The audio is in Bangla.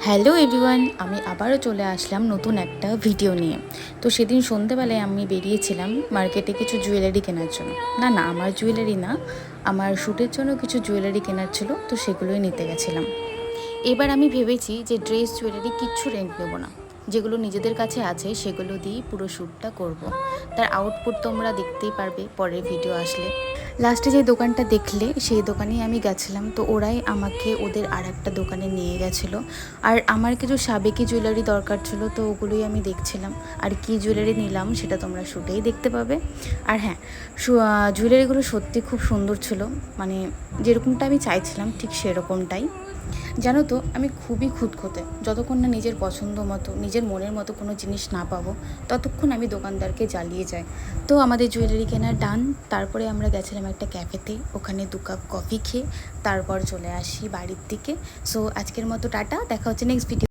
হ্যালো এভরিওয়ান, আমি আবারও চলে আসলাম নতুন একটা ভিডিও নিয়ে। তো সেদিন সন্ধেবেলায় আমি বেরিয়েছিলাম মার্কেটে কিছু জুয়েলারি কেনার জন্য। না, আমার জুয়েলারি না, আমার শ্যুটের জন্য কিছু জুয়েলারি কেনার ছিল, তো সেগুলোই নিতে গেছিলাম। এবার আমি ভেবেছি যে ড্রেস জুয়েলারি কিচ্ছু রেন্ট নেবো না, যেগুলো নিজেদের কাছে আছে সেগুলো দিয়েই পুরো শ্যুটটা করব। তার আউটপুট তোমরা দেখতেই পারবে পরের ভিডিও আসলে। লাস্টে যে দোকানটা দেখলে সেই দোকানেই আমি গেছিলাম, তো ওরাই আমাকে ওদের আর একটা দোকানে নিয়ে গেছিলো। আর আমার কিছু সাবেকি জুয়েলারি দরকার ছিল, তো ওগুলোই আমি দেখছিলাম। আর কি জুয়েলারি নিলাম সেটা তোমরা শ্যুটেই দেখতে পাবে। আর হ্যাঁ, জুয়েলারিগুলো সত্যি খুব সুন্দর ছিল, মানে যেরকমটা আমি চাইছিলাম ঠিক সেরকমটাই। জানো তো, আমি খুবই খুঁতখুঁতে। যতক্ষণ না নিজের পছন্দ মতো, নিজের মনের মতো কোনো জিনিস না পাবো, ততক্ষণ আমি দোকানদারকে জ্বালিয়ে যাই। তো আমাদের জুয়েলারি কেনা ডান। তারপরে আমরা গেছিলাম একটা ক্যাফেতে, ওখানে 2 কাপ কফি খেয়ে তারপর চলে আসি বাড়ির দিকে। সো আজকের মতো টাটা, দেখা হচ্ছে নেক্সট ভিডিও।